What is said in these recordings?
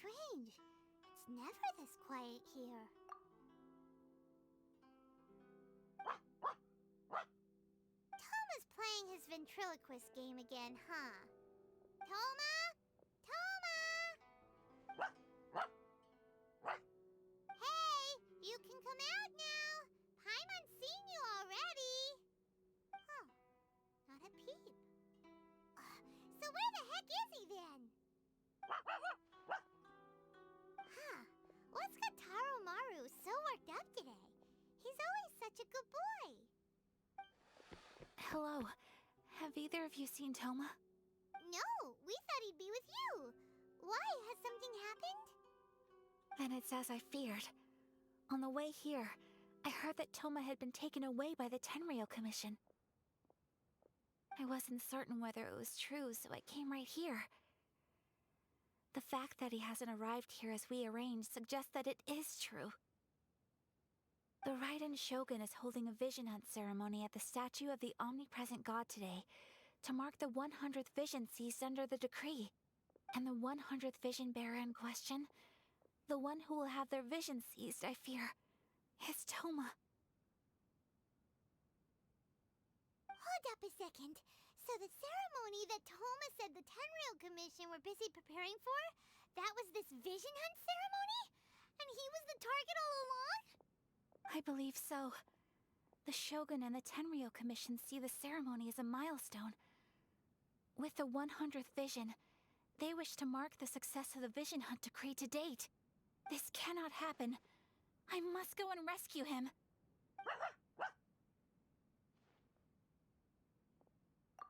strange. It's never this quiet here. Toma's playing his ventriloquist game again, huh? Toma? Toma! Hey, you can come out now. Paimon's seen you already. Huh, not a peep. So where the heck is he then? Huh, what's got Taro Maru so worked up today? He's always such a good boy. Hello. Have either of you seen Toma? No, we thought he'd be with you. Why? Has something happened? Then it's as I feared. On the way here, I heard that Toma had been taken away by the Tenryou Commission. I wasn't certain whether it was true, so I came right here. The fact that he hasn't arrived here as we arranged suggests that it is true. The Raiden Shogun is holding a vision hunt ceremony at the statue of the omnipresent god today to mark the 100th vision seized under the decree. And the 100th vision bearer in question, the one who will have their vision seized, I fear, is Toma. Hold up a second. So the ceremony that Toma said the Tenryou Commission were busy preparing for, that was this vision hunt ceremony? And he was the target all along? I believe so. The Shogun and the Tenryou Commission see the ceremony as a milestone. With the 100th vision, they wish to mark the success of the vision hunt decree to date. This cannot happen. I must go and rescue him.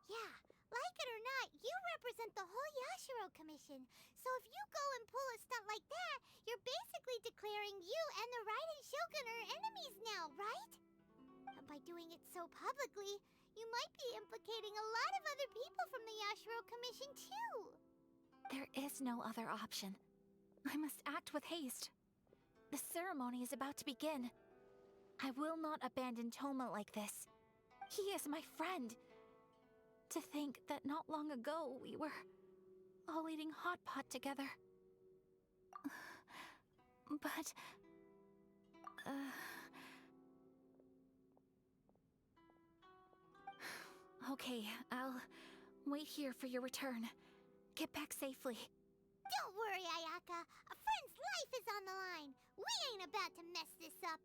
Yeah, like it or not, you represent the whole Yashiro Commission. So if you go and pull a stunt like that, you're basically declaring you and the Raiden Shogun are enemies now, right? And by doing it so publicly, you might be implicating a lot of other people from the Yashiro Commission too. There is no other option. I must act with haste. The ceremony is about to begin. I will not abandon Toma like this. He is my friend. To think that not long ago we were all eating hot pot together. But... Okay, I'll wait here for your return. Get back safely. Don't worry, Ayaka. A friend's life is on the line. We ain't about to mess this up.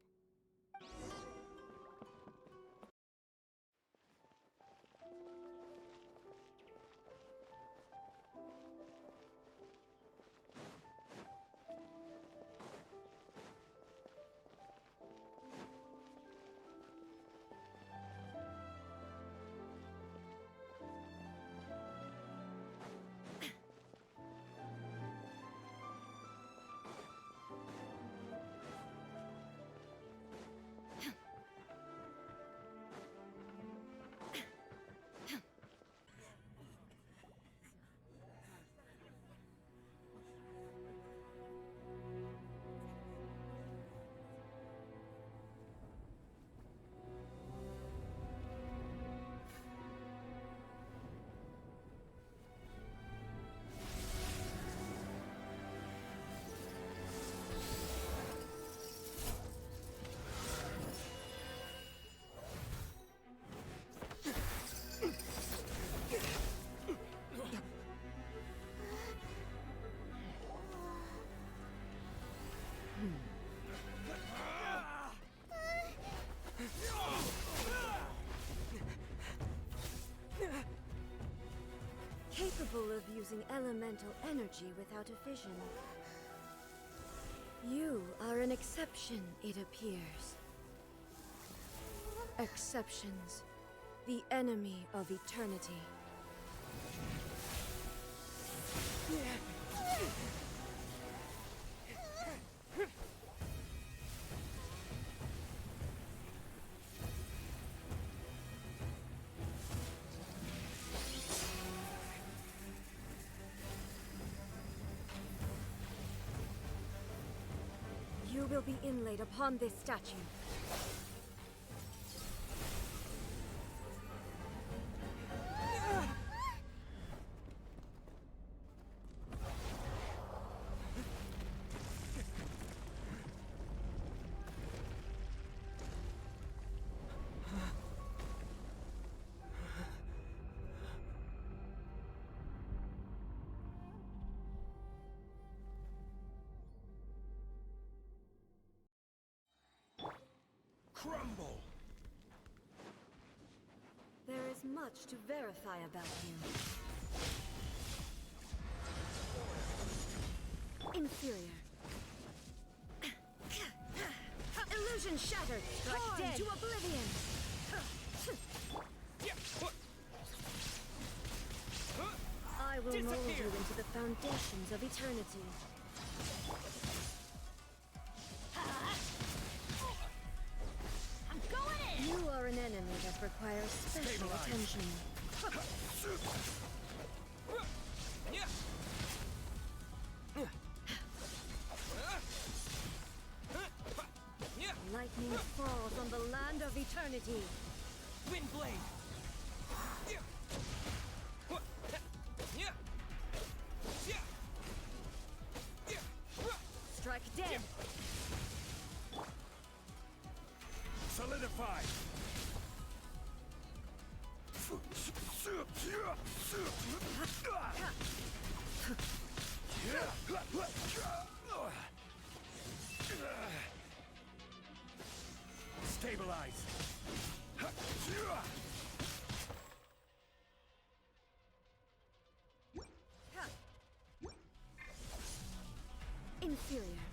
Capable of using elemental energy without a vision. You are an exception, it appears. Exceptions, the enemy of eternity. You will be inlaid upon this statue. crumble. There is much to verify about you. Inferior. Illusion shattered! Strike dead to oblivion! I will mold you into the foundations of eternity. I'm going in! You are an enemy that requires special attention. Lightning falls on the land of eternity. Windblade. Strike dead. Solidify. Stabilize. Inferior.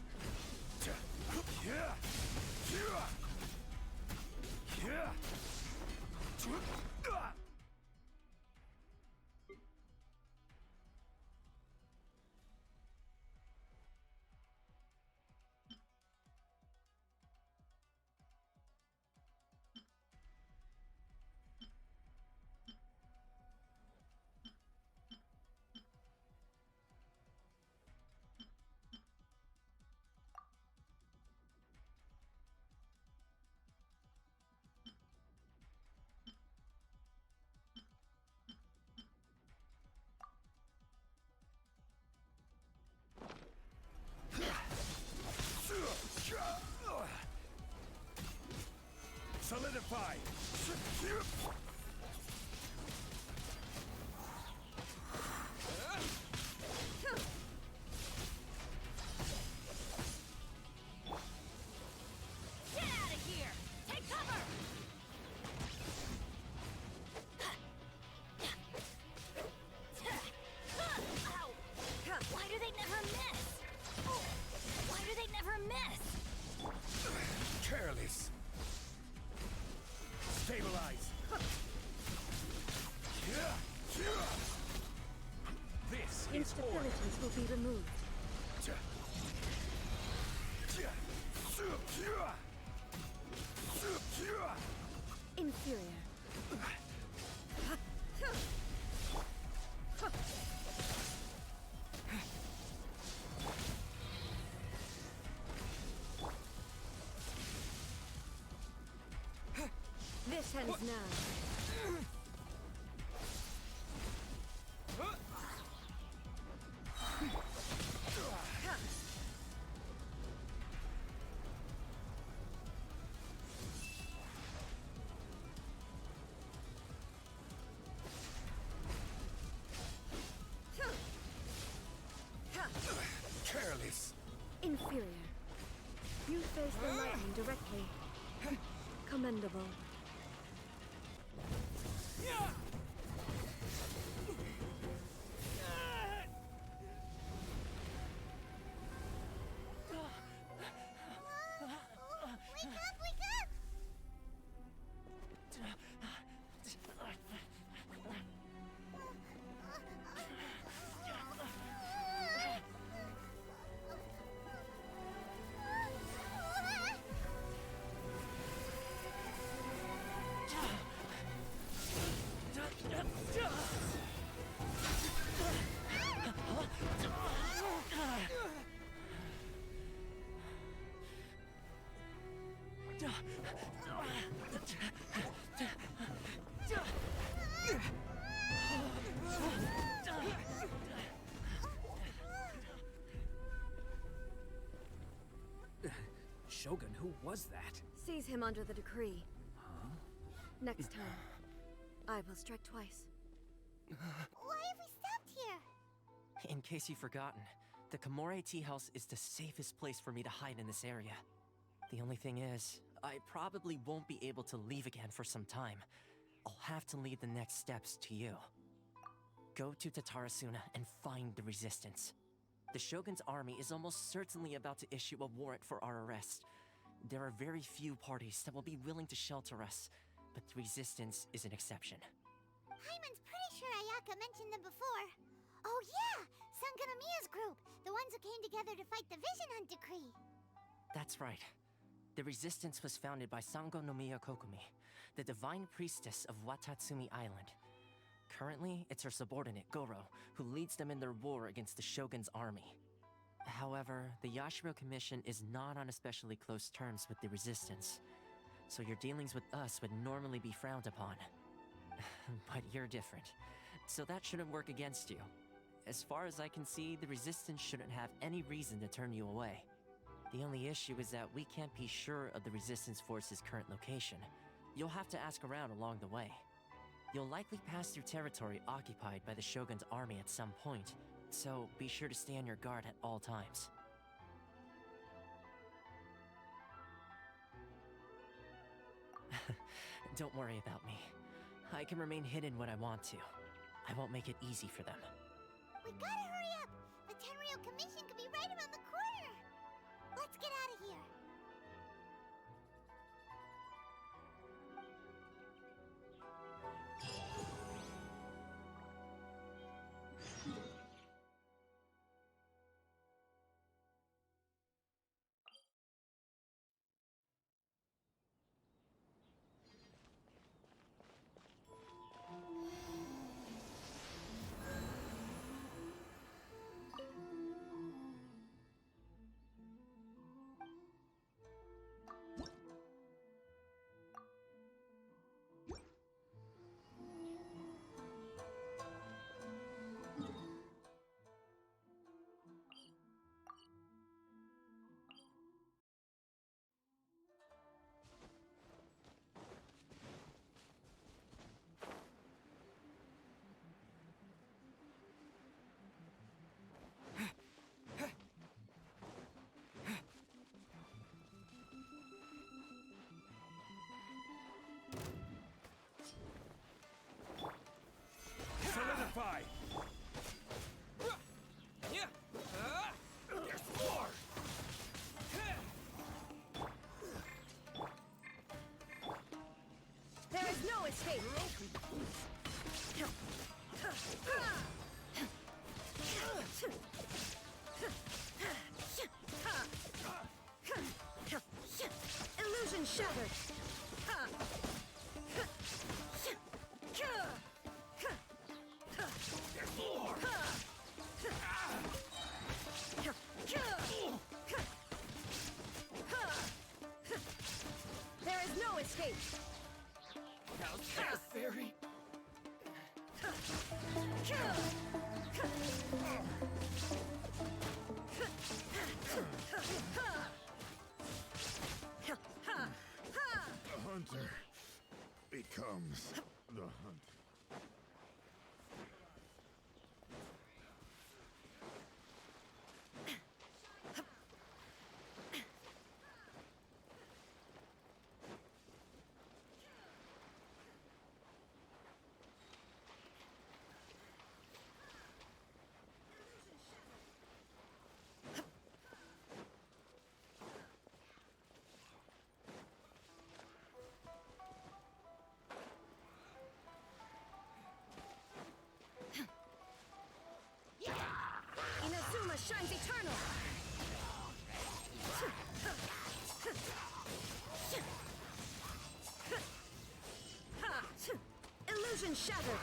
Solidify. Get out of here! Take cover! Ow! Why do they never miss? Why do they never miss? Careless. Stabilize. This is order. Instabilities will be removed. Inferior. This ends now. Careless. Inferior. You face the lightning directly. Commendable. Wake up! Wake up! Shogun, who was that? Seize him under the decree. Next time, I will strike twice. Why have we stopped here? In case you've forgotten, the Komore Tea House is the safest place for me to hide in this area. The only thing is, I probably won't be able to leave again for some time. I'll have to leave the next steps to you. Go to Tatarasuna and find the resistance. The Shogun's army is almost certainly about to issue a warrant for our arrest. There are very few parties that will be willing to shelter us, but the resistance is an exception. Paimon's pretty sure Ayaka mentioned them before. Oh yeah! Sangonomiya's group! The ones who came together to fight the Vision Hunt Decree! That's right. The resistance was founded by Sangonomiya Kokumi, the divine priestess of Watatsumi Island. Currently, it's her subordinate, Goro, who leads them in their war against the Shogun's army. However, the Yashiro Commission is not on especially close terms with the resistance, so your dealings with us would normally be frowned upon. But you're different, so that shouldn't work against you. As far as I can see, the resistance shouldn't have any reason to turn you away. The only issue is that we can't be sure of the resistance force's current location. You'll have to ask around along the way. You'll likely pass through territory occupied by the Shogun's army at some point, so be sure to stay on your guard at all times. Don't worry about me. I can remain hidden when I want to. I won't make it easy for them. We gotta hurry up! The Tenryou Commission could be right around the corner! Let's get out of here! Solidify! There's more! There is no escape! Illusion shattered! There's more! There is no escape! How's that, Fairy? The hunter becomes the hunted. Inazuma shines eternal! Illusion shattered!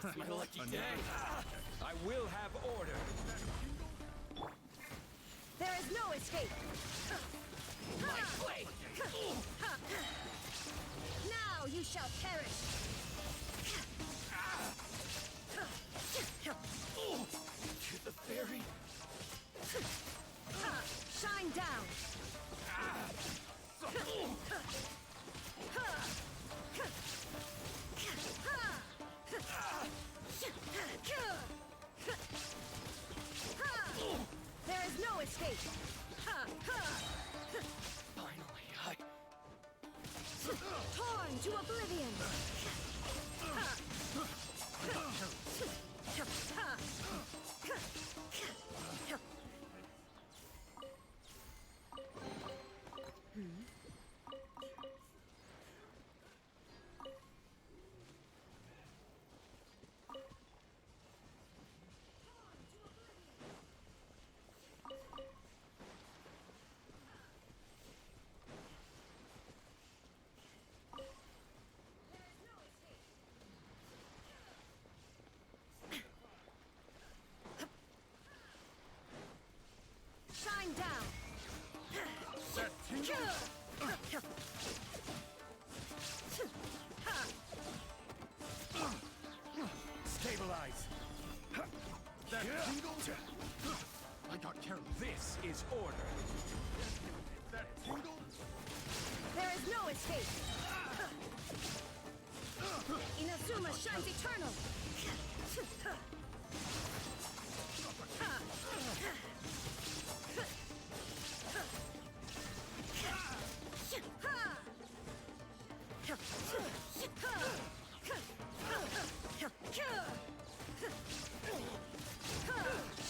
It's my lucky day. I will have order. There is no escape! My blade! Now you shall perish! To the fairy! Shine down! There is no escape! Finally, I... Torn to oblivion! Shine down! That tingle? Stabilize! That tingle? I got careless. This is order! That tingle? There is no escape! Inazuma shines eternal!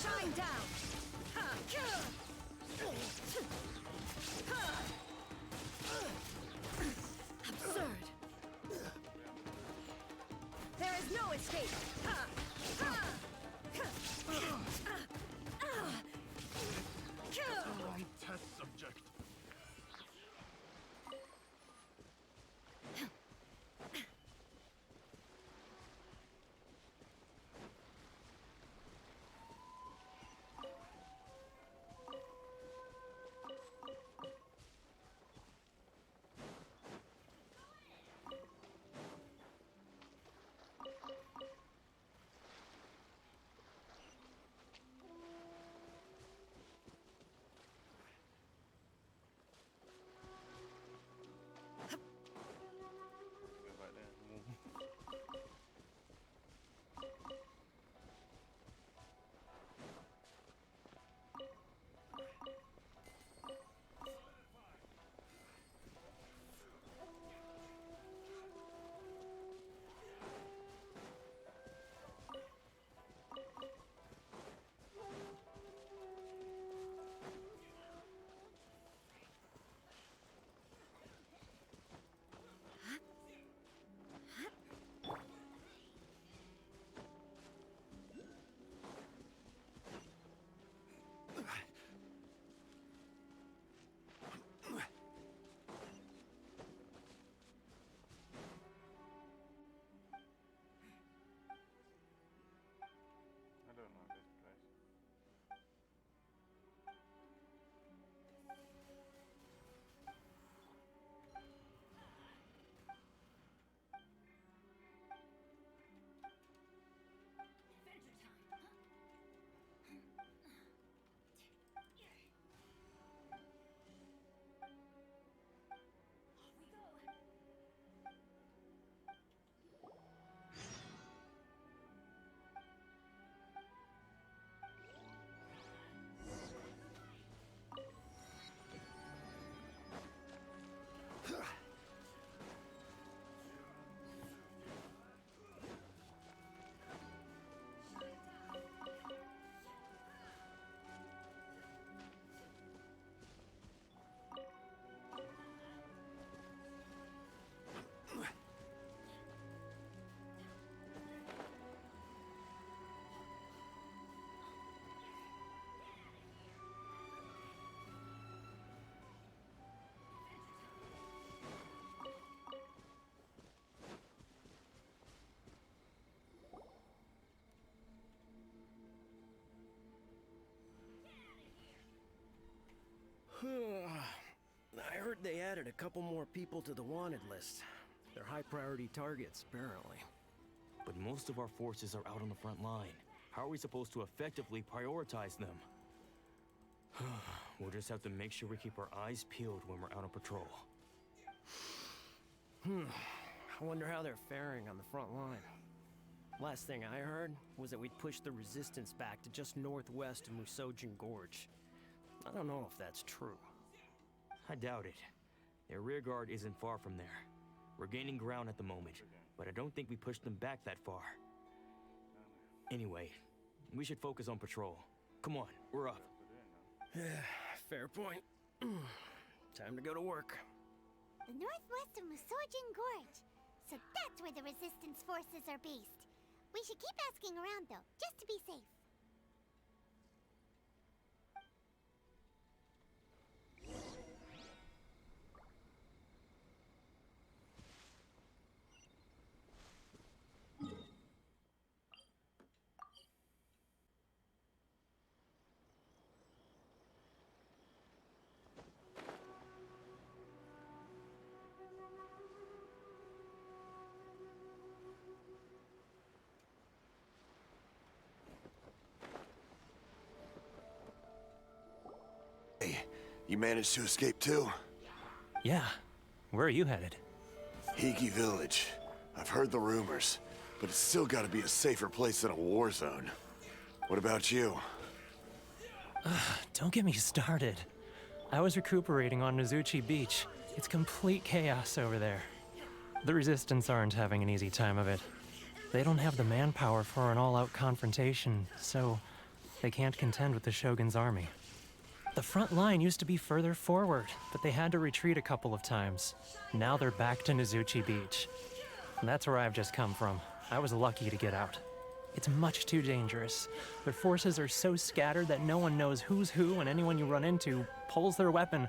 Shine down! Absurd! There is no escape! Wrong test subject. I heard they added a couple more people to the wanted list. They're high priority targets, apparently. But most of our forces are out on the front line. How are we supposed to effectively prioritize them? We'll just have to make sure we keep our eyes peeled when we're out on patrol. I wonder how they're faring on the front line. Last thing I heard was that we'd pushed the resistance back to just northwest of Musojin Gorge. I don't know if that's true. I doubt it. Their rear guard isn't far from there. We're gaining ground at the moment, but I don't think we pushed them back that far. Anyway, we should focus on patrol. Come on, we're up. Fair point. Time to go to work. The northwest of Musojin Gorge. So that's where the resistance forces are based. We should keep asking around though, just to be safe. You managed to escape too? Yeah. Where are you headed? Hiki Village. I've heard the rumors, but it's still gotta be a safer place than a war zone. What about you? Don't get me started. I was recuperating on Nozuchi Beach. It's complete chaos over there. The Resistance aren't having an easy time of it. They don't have the manpower for an all-out confrontation, so they can't contend with the Shogun's army. The front line used to be further forward, but they had to retreat a couple of times. Now they're back to Nozuchi Beach. And that's where I've just come from. I was lucky to get out. It's much too dangerous. Their forces are so scattered that no one knows who's who, and anyone you run into pulls their weapon.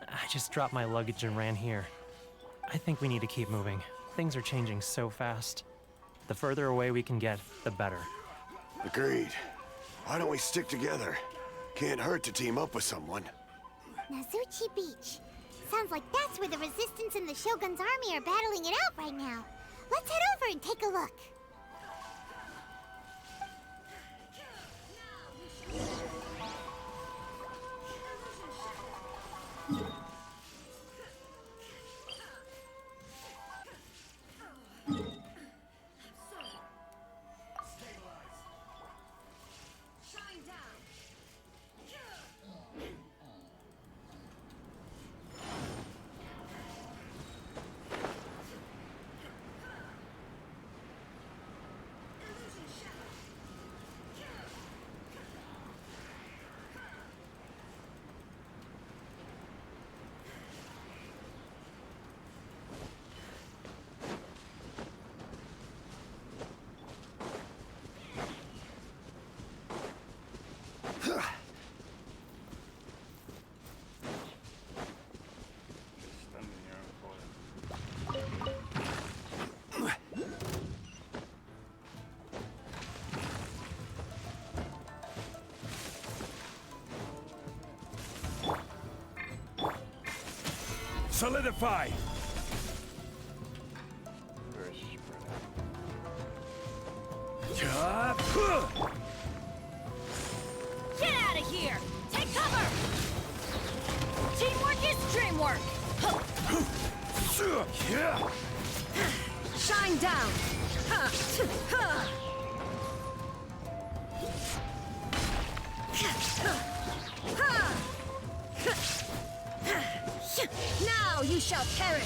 I just dropped my luggage and ran here. I think we need to keep moving. Things are changing so fast. The further away we can get, the better. Agreed. Why don't we stick together? Can't hurt to team up with someone. Nozuchi Beach. Sounds like that's where the Resistance and the Shogun's army are battling it out right now. Let's head over and take a look. Solidify! Get out of here! Take cover! Teamwork is dreamwork! Shine down! Now you shall perish!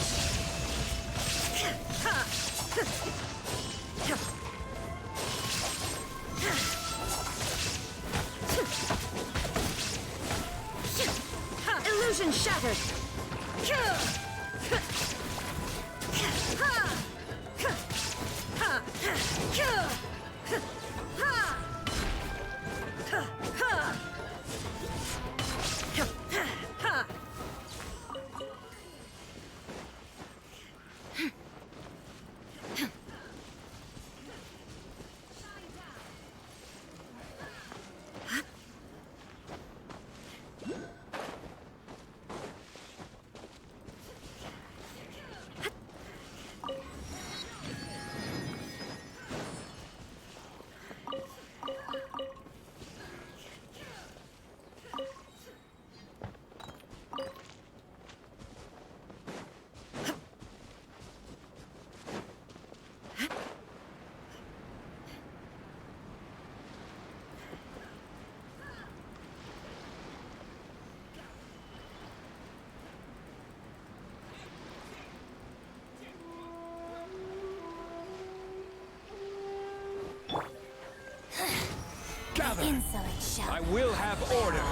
Illusion shattered! So it shall. I will have order.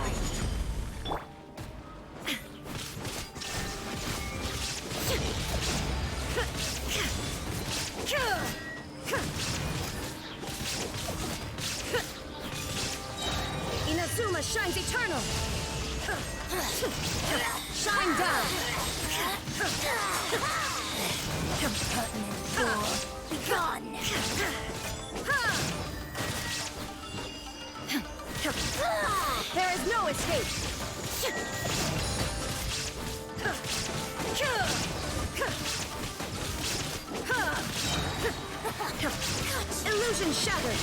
Inazuma shines eternal. Shine down. Be gone. There is no escape. Illusion shattered.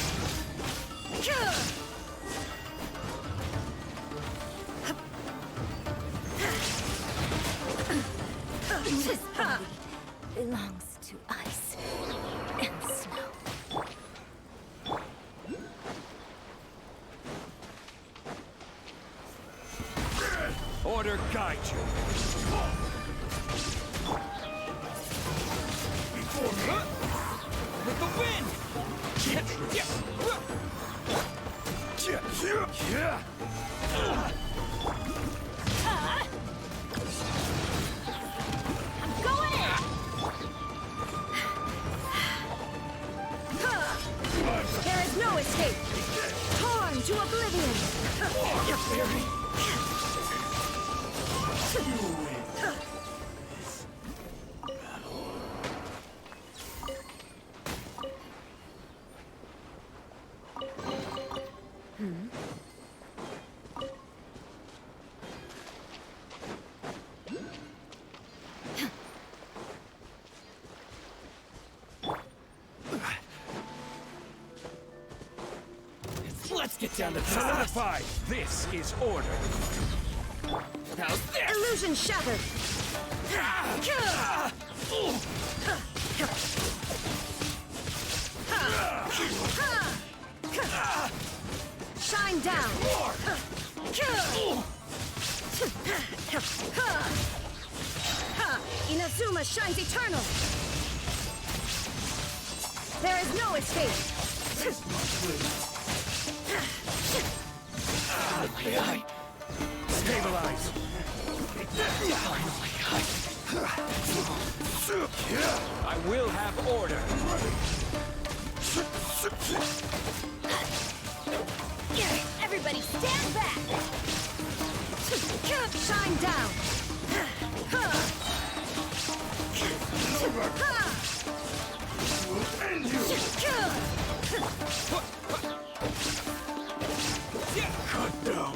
This body belongs to ice and snow. Order guide you. With the wind! I'm going in! There is no escape. Torn to oblivion. Let's get down to solidify. This is order. How's this? Illusion shattered. Shine down. Inazuma shines eternal. There is no escape. Stabilize. I will have order. Everybody stand back! Shine down. End you! Cut down.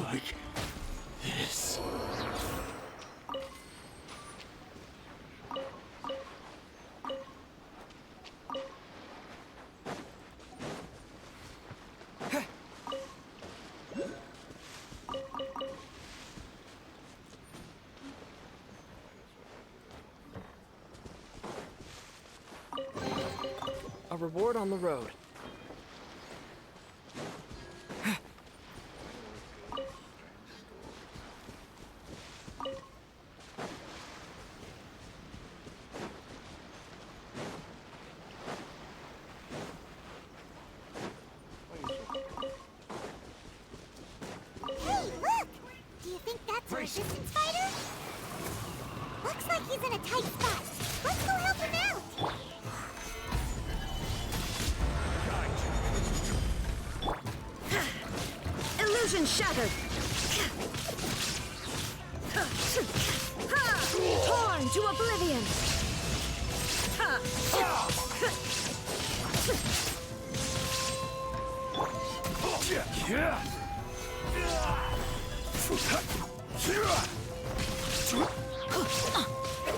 Like this. A reward on the road. Hey, look! Do you think that's a resistance fighter? Looks like he's in a tight spot. Let's go help him out! Illusion shattered. Torn to oblivion.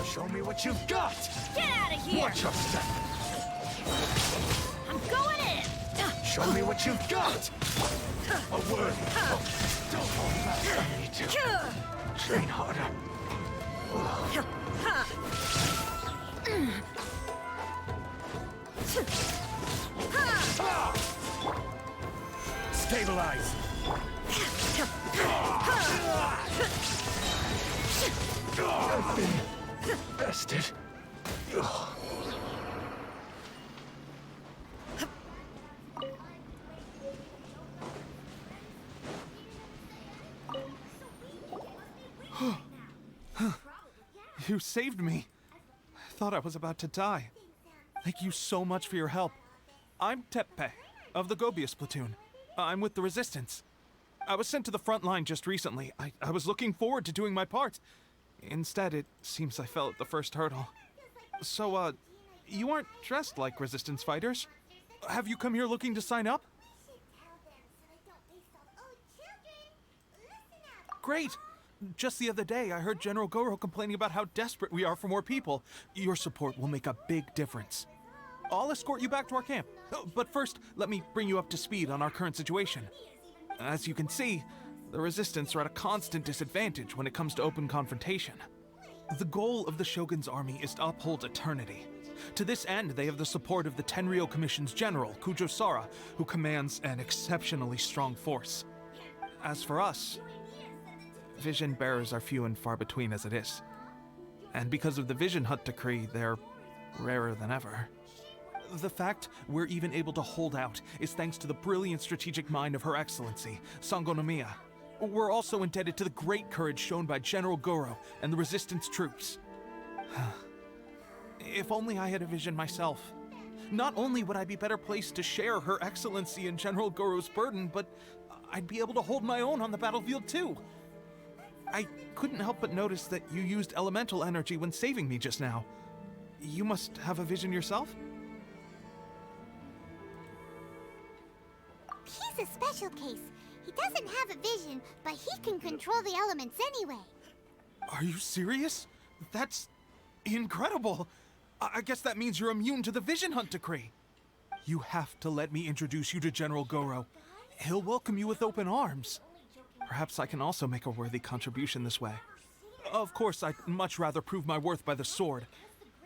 Show me what you've got. Get out of here! Watch your step. I'm going in! Show me what you've got. A word. Don't hold back. I need to train harder. Stabilize. I've been bested. You saved me. I thought I was about to die. Thank you so much for your help. I'm Teppe, of the Gobius platoon. I'm with the Resistance. I was sent to the front line just recently. I was looking forward to doing my part. Instead, it seems I fell at the first hurdle. So, you aren't dressed like Resistance fighters? Have you come here looking to sign up? Great! Just the other day, I heard General Goro complaining about how desperate we are for more people. Your support will make a big difference. I'll escort you back to our camp. But first, let me bring you up to speed on our current situation. As you can see, the Resistance are at a constant disadvantage when it comes to open confrontation. The goal of the Shogun's army is to uphold eternity. To this end, they have the support of the Tenryou Commission's general, Kujo Sara, who commands an exceptionally strong force. As for us, vision bearers are few and far between as it is. And because of the Vision Hut decree, they're rarer than ever. The fact we're even able to hold out is thanks to the brilliant strategic mind of Her Excellency, Sango Nomiya. We're also indebted to the great courage shown by General Goro and the Resistance troops. If only I had a vision myself. Not only would I be better placed to share Her Excellency and General Goro's burden, but I'd be able to hold my own on the battlefield too. I couldn't help but notice that you used elemental energy when saving me just now. You must have a vision yourself? He's a special case. He doesn't have a vision, but he can control the elements anyway. Are you serious? That's incredible. I guess that means you're immune to the Vision Hunt decree. You have to let me introduce you to General Goro. He'll welcome you with open arms. Perhaps I can also make a worthy contribution this way. Of course, I'd much rather prove my worth by the sword.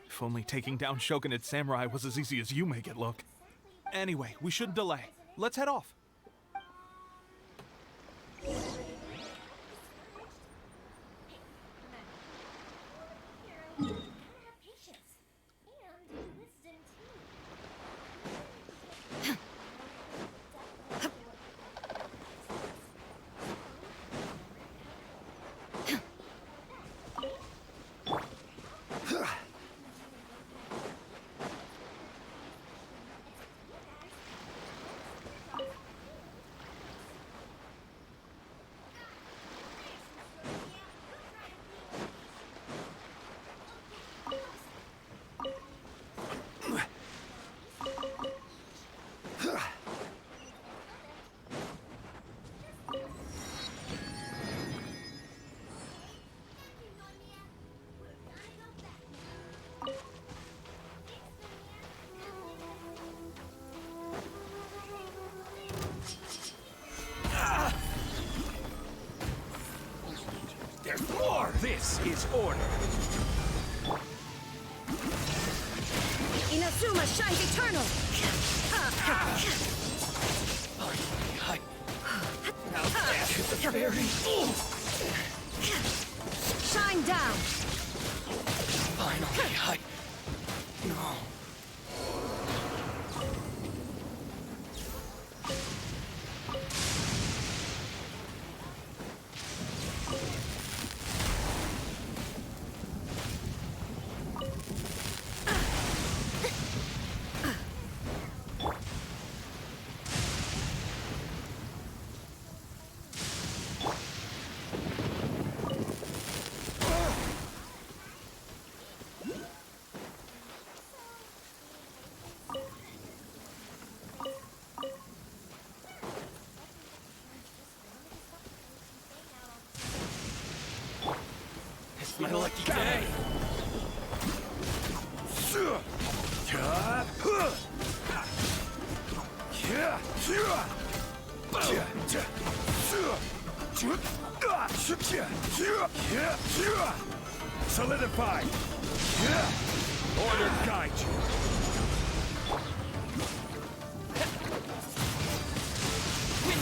If only taking down Shogunate samurai was as easy as you make it look. Anyway, we shouldn't delay. Let's head off. This is order. Inazuma shines eternal! Now that's the very... Shine down! Finally, No. My lucky day. Solidify. Order guide you.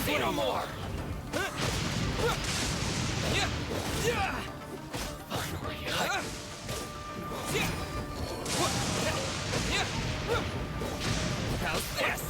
Say no more. How's this?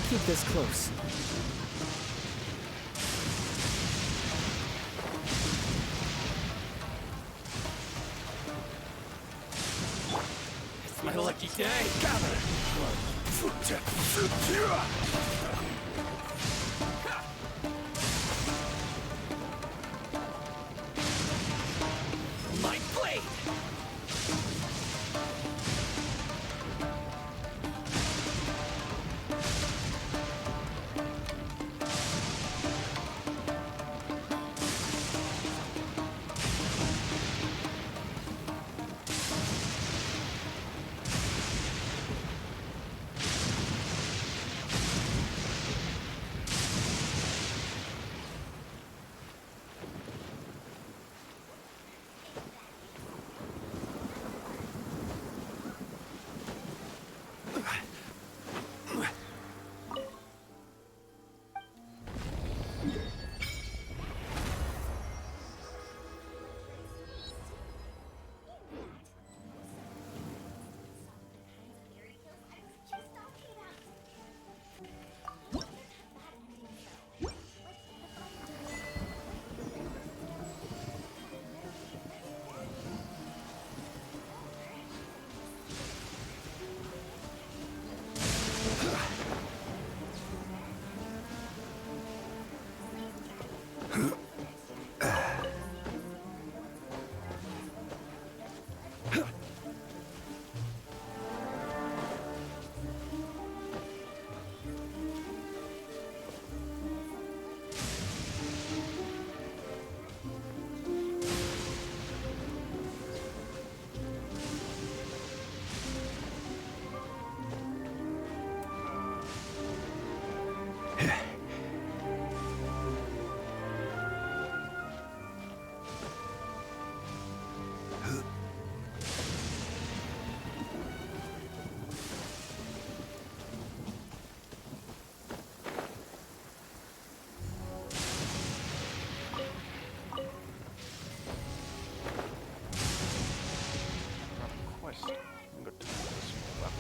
keep this close. It's my lucky day. Gather! My blade!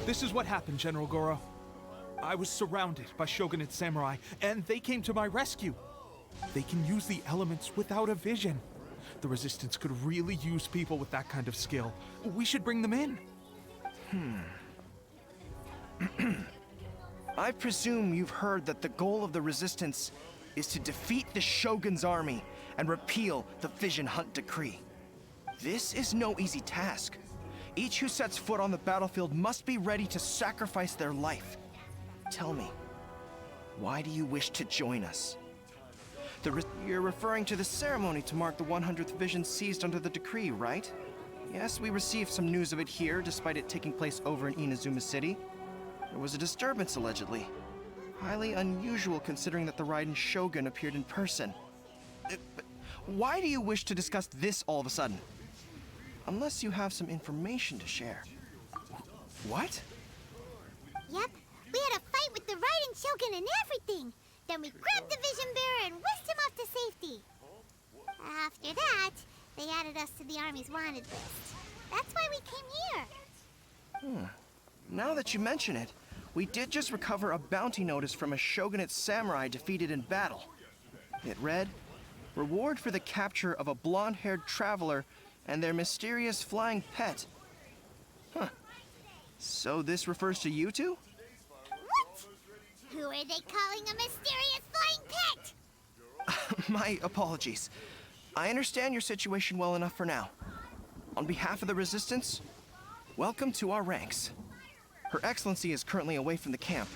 This is what happened, General Goro. I was surrounded by shogunate samurai, and they came to my rescue. They can use the elements without a vision. The Resistance could really use people with that kind of skill. We should bring them in. I presume you've heard that the goal of the Resistance is to defeat the Shogun's army and repeal the Vision Hunt Decree. This is no easy task. Each who sets foot on the battlefield must be ready to sacrifice their life. Tell me, why do you wish to join us? You're referring to the ceremony to mark the 100th Vision seized under the decree, right? Yes, we received some news of it here, despite it taking place over in Inazuma City. There was a disturbance, allegedly. Highly unusual considering that the Raiden Shogun appeared in person. But why do you wish to discuss this all of a sudden? Unless you have some information to share. What? Yep, we had a fight with the Raiden Shogun and everything. Then we grabbed the Vision Bearer and whisked him off to safety. After that, they added us to the Army's wanted list. That's why we came here. Now that you mention it, we did just recover a bounty notice from a Shogunate samurai defeated in battle. It read, "Reward for the capture of a blonde-haired traveler and their mysterious flying pet." Huh. So this refers to you two? What? Who are they calling a mysterious flying pet? My apologies. I understand your situation well enough for now. On behalf of the Resistance, welcome to our ranks. Her Excellency is currently away from the camp.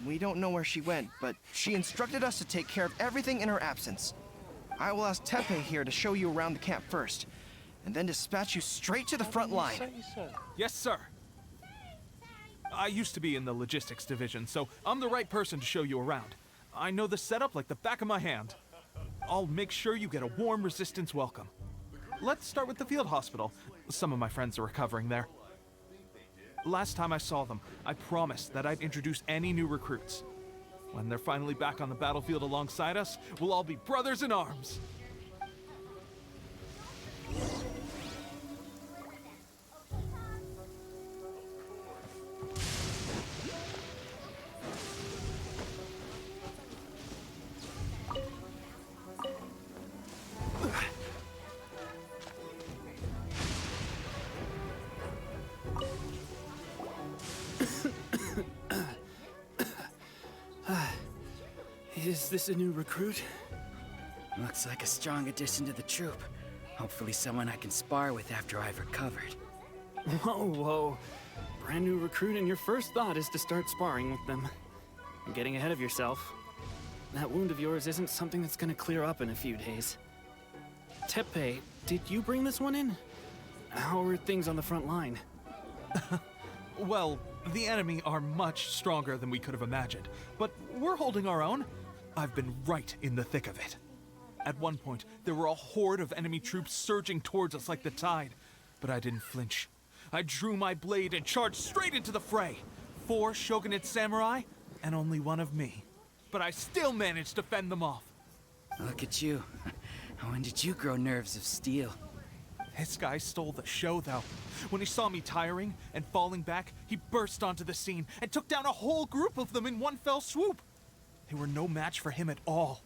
We don't know where she went, but she instructed us to take care of everything in her absence. I will ask Teppei here to show you around the camp first, and then dispatch you straight to the front line. Yes, sir. I used to be in the logistics division, so I'm the right person to show you around. I know the setup like the back of my hand. I'll make sure you get a warm Resistance welcome. Let's start with the field hospital. Some of my friends are recovering there. Last time I saw them, I promised that I'd introduce any new recruits. When they're finally back on the battlefield alongside us, we'll all be brothers in arms. Is this a new recruit? Looks like a strong addition to the troop. Hopefully someone I can spar with after I've recovered. Whoa, whoa. Brand new recruit and your first thought is to start sparring with them. You're getting ahead of yourself. That wound of yours isn't something that's gonna clear up in a few days. Teppei, did you bring this one in? How are things on the front line? Well, the enemy are much stronger than we could have imagined, but we're holding our own. I've been right in the thick of it. At one point, there were a horde of enemy troops surging towards us like the tide, but I didn't flinch. I drew my blade and charged straight into the fray. 4 shogunate samurai, and only 1 of me. But I still managed to fend them off. Look at you. When did you grow nerves of steel? This guy stole the show, though. When he saw me tiring and falling back, he burst onto the scene and took down a whole group of them in one fell swoop. They were no match for him at all.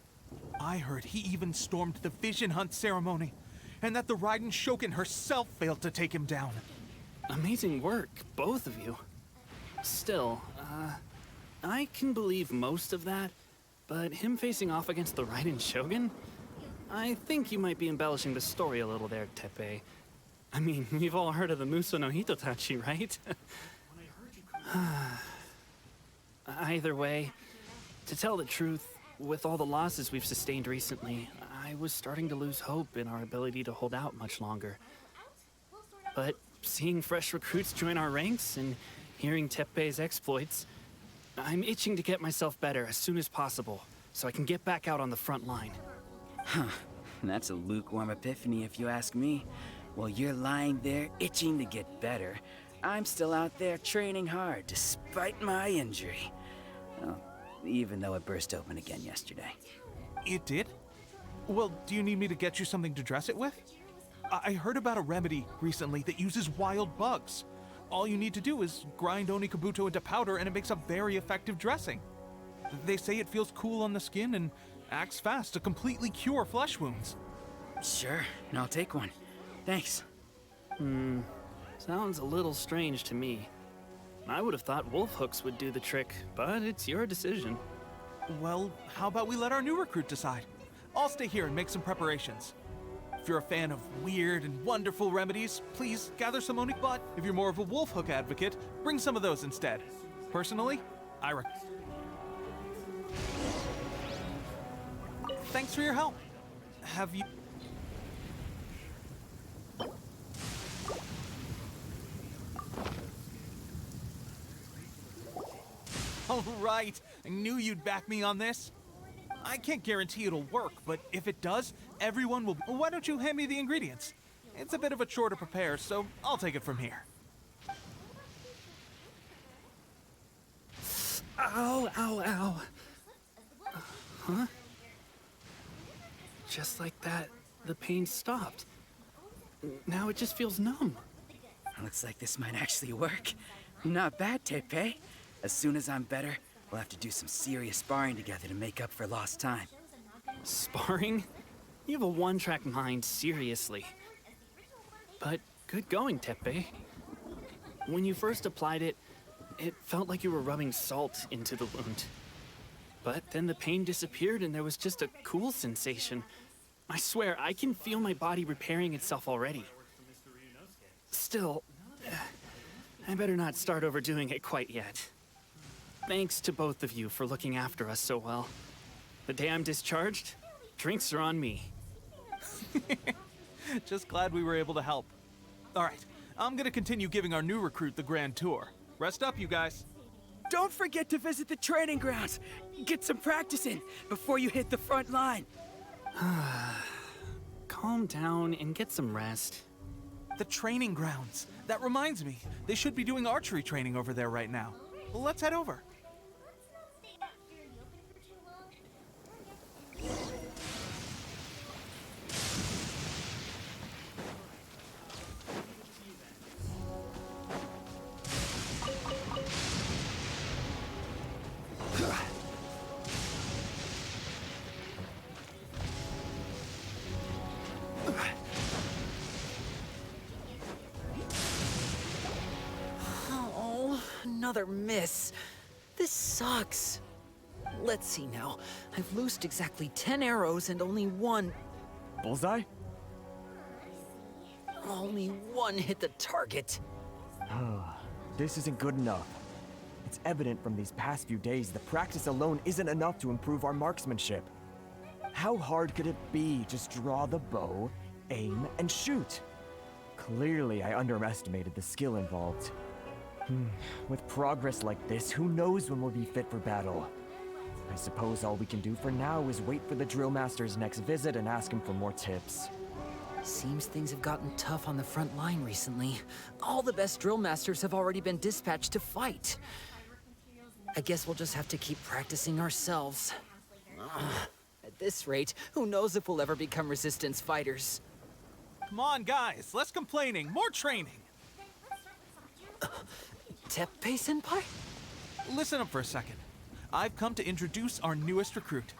I heard he even stormed the vision hunt ceremony, and that the Raiden Shogun herself failed to take him down. Amazing work, both of you. Still, I can believe most of that, but him facing off against the Raiden Shogun? I think you might be embellishing the story a little there, Teppei. I mean, we've all heard of the Muso no Hitotachi, right? Either way, to tell the truth, with all the losses we've sustained recently, I was starting to lose hope in our ability to hold out much longer. But seeing fresh recruits join our ranks and hearing Teppei's exploits, I'm itching to get myself better as soon as possible, so I can get back out on the front line. Huh. That's a lukewarm epiphany if you ask me. While you're lying there itching to get better, I'm still out there training hard despite my injury. Oh, even though it burst open again yesterday. It did? Well, do you need me to get you something to dress it with? I heard about a remedy recently that uses wild bugs. All you need to do is grind Onikabuto into powder and it makes a very effective dressing. They say it feels cool on the skin and acts fast to completely cure flesh wounds. Sure, and I'll take one. Thanks. Sounds a little strange to me. I would have thought wolf hooks would do the trick, but it's your decision. Well, how about we let our new recruit decide? I'll stay here and make some preparations. If you're a fan of weird and wonderful remedies, please gather some Oni. But if you're more of a wolf hook advocate, bring some of those instead. Personally, I recommend. Thanks for your help. Have you... All right, I knew you'd back me on this. I can't guarantee it'll work, but if it does, everyone will... Why don't you hand me the ingredients? It's a bit of a chore to prepare, so I'll take it from here. Ow, ow, ow. Huh? Just like that, the pain stopped. Now it just feels numb. Looks like this might actually work. Not bad, Teppei. As soon as I'm better, we'll have to do some serious sparring together to make up for lost time. Sparring? You have a one-track mind, seriously. But good going, Teppei. When you first applied it, it felt like you were rubbing salt into the wound. But then the pain disappeared and there was just a cool sensation. I swear, I can feel my body repairing itself already. Still, I better not start overdoing it quite yet. Thanks to both of you for looking after us so well. The day I'm discharged, drinks are on me. Just glad we were able to help. All right, I'm gonna continue giving our new recruit the grand tour. Rest up, you guys. Don't forget to visit the training grounds. Get some practice in before you hit the front line. Calm down and get some rest. The training grounds. That reminds me, they should be doing archery training over there right now. Well, let's head over. Oh, another miss. This sucks. Let's see now. I've loosed exactly 10 arrows and only one... Bullseye? Only one hit the target. This isn't good enough. It's evident from these past few days the practice alone isn't enough to improve our marksmanship. How hard could it be? Just draw the bow, aim, and shoot. Clearly, I underestimated the skill involved. With progress like this, who knows when we'll be fit for battle? I suppose all we can do for now is wait for the drill master's next visit and ask him for more tips. Seems things have gotten tough on the front line recently. All the best drill masters have already been dispatched to fight. I guess we'll just have to keep practicing ourselves. At this rate, who knows if we'll ever become resistance fighters. Come on, guys, less complaining, more training. Teppei-senpai? Listen up for a second. I've come to introduce our newest recruit.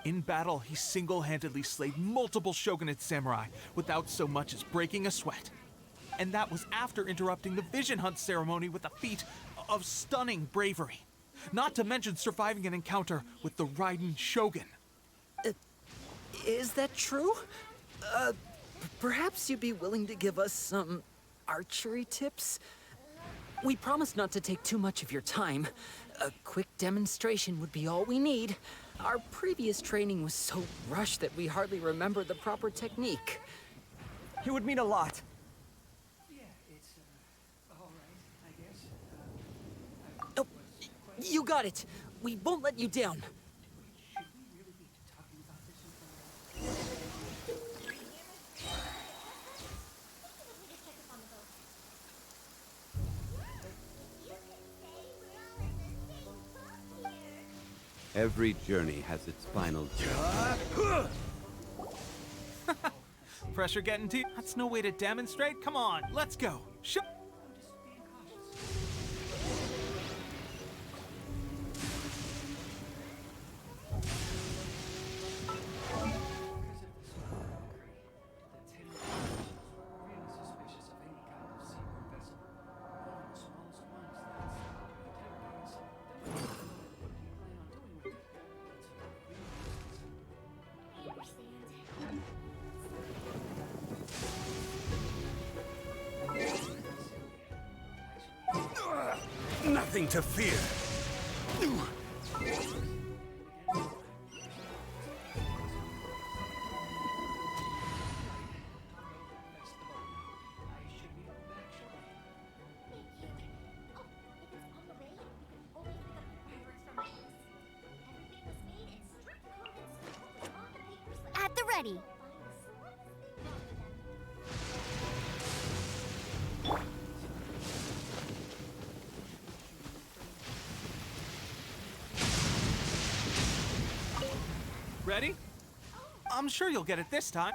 In battle, he single-handedly slayed multiple shogunate samurai without so much as breaking a sweat. And that was after interrupting the vision hunt ceremony with a feat of stunning bravery. Not to mention surviving an encounter with the Raiden Shogun. Is that true? Perhaps you'd be willing to give us some archery tips? We promise not to take too much of your time. A quick demonstration would be all we need. Our previous training was so rushed that we hardly remember the proper technique. It would mean a lot. Oh, you got it. We won't let you down. Every journey has its final Pressure getting to you? That's no way to demonstrate. Come on, let's go. Nothing to fear. At the ready. Ready? I'm sure you'll get it this time.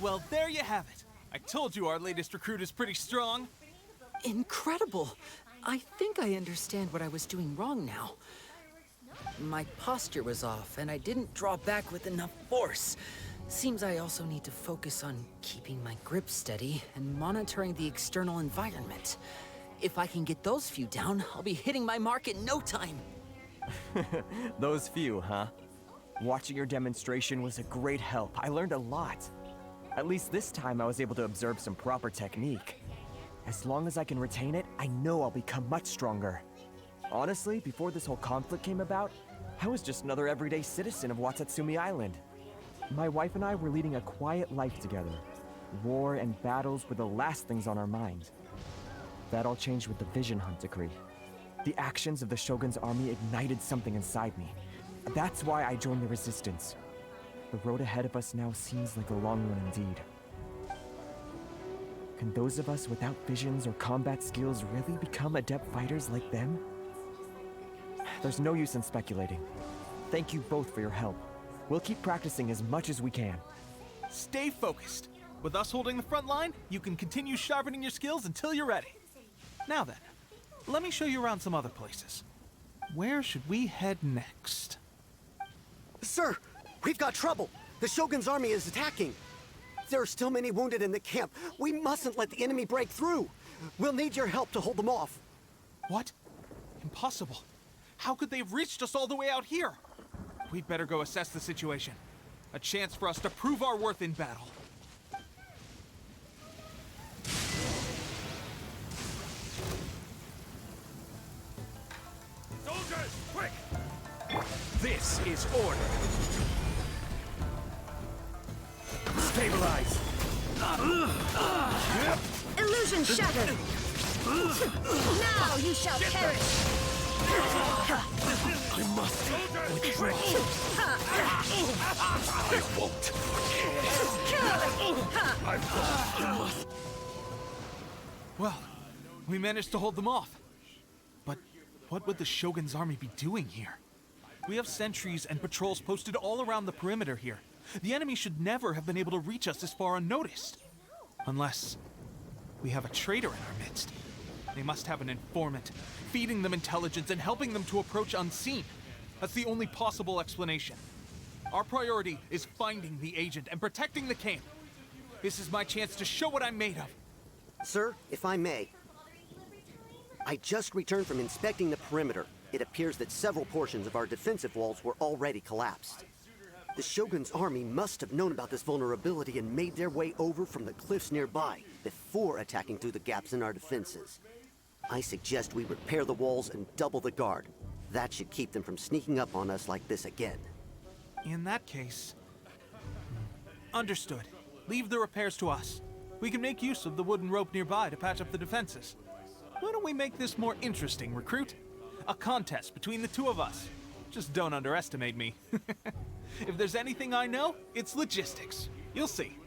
Well, there you have it. I told you our latest recruit is pretty strong. Incredible! I think I understand what I was doing wrong now. My posture was off, and I didn't draw back with enough force. Seems I also need to focus on keeping my grip steady and monitoring the external environment. If I can get those few down, I'll be hitting my mark in no time. Those few, huh? Watching your demonstration was a great help. I learned a lot. At least this time I was able to observe some proper technique. As long as I can retain it, I know I'll become much stronger. Honestly, before this whole conflict came about, I was just another everyday citizen of Watatsumi Island. My wife and I were leading a quiet life together. War and battles were the last things on our mind. that all changed with the Vision Hunt decree. The actions of the Shogun's army ignited something inside me. That's why I joined the Resistance. The road ahead of us now seems like a long one indeed. Can those of us without visions or combat skills really become adept fighters like them? There's no use in speculating. Thank you both for your help. We'll keep practicing as much as we can. Stay focused. With us holding the front line, you can continue sharpening your skills until you're ready. Now then, let me show you around some other places. Where should we head next? Sir, we've got trouble. The Shogun's army is attacking. There are still many wounded in the camp. We mustn't let the enemy break through. We'll need your help to hold them off. What? Impossible. How could they have reached us all the way out here? We'd better go assess the situation. A chance for us to prove our worth in battle. Soldiers, quick! This is order. Stabilize. Illusion shattered! Now you shall perish! I must withdraw. They won't. I must. Well, we managed to hold them off. But what would the Shogun's army be doing here? We have sentries and patrols posted all around the perimeter here. The enemy should never have been able to reach us this far unnoticed. Unless we have a traitor in our midst. They must have an informant, feeding them intelligence and helping them to approach unseen. That's the only possible explanation. Our priority is finding the agent and protecting the camp. This is my chance to show what I'm made of. Sir, if I may. I just returned from inspecting the perimeter. It appears that several portions of our defensive walls were already collapsed. The Shogun's army must have known about this vulnerability and made their way over from the cliffs nearby before attacking through the gaps in our defenses. I suggest we repair the walls and double the guard. That should keep them from sneaking up on us like this again. In that case... Understood. Leave the repairs to us. We can make use of the wooden rope nearby to patch up the defenses. Why don't we make this more interesting, recruit? A contest between the two of us. Just don't underestimate me. If there's anything I know, it's logistics. You'll see.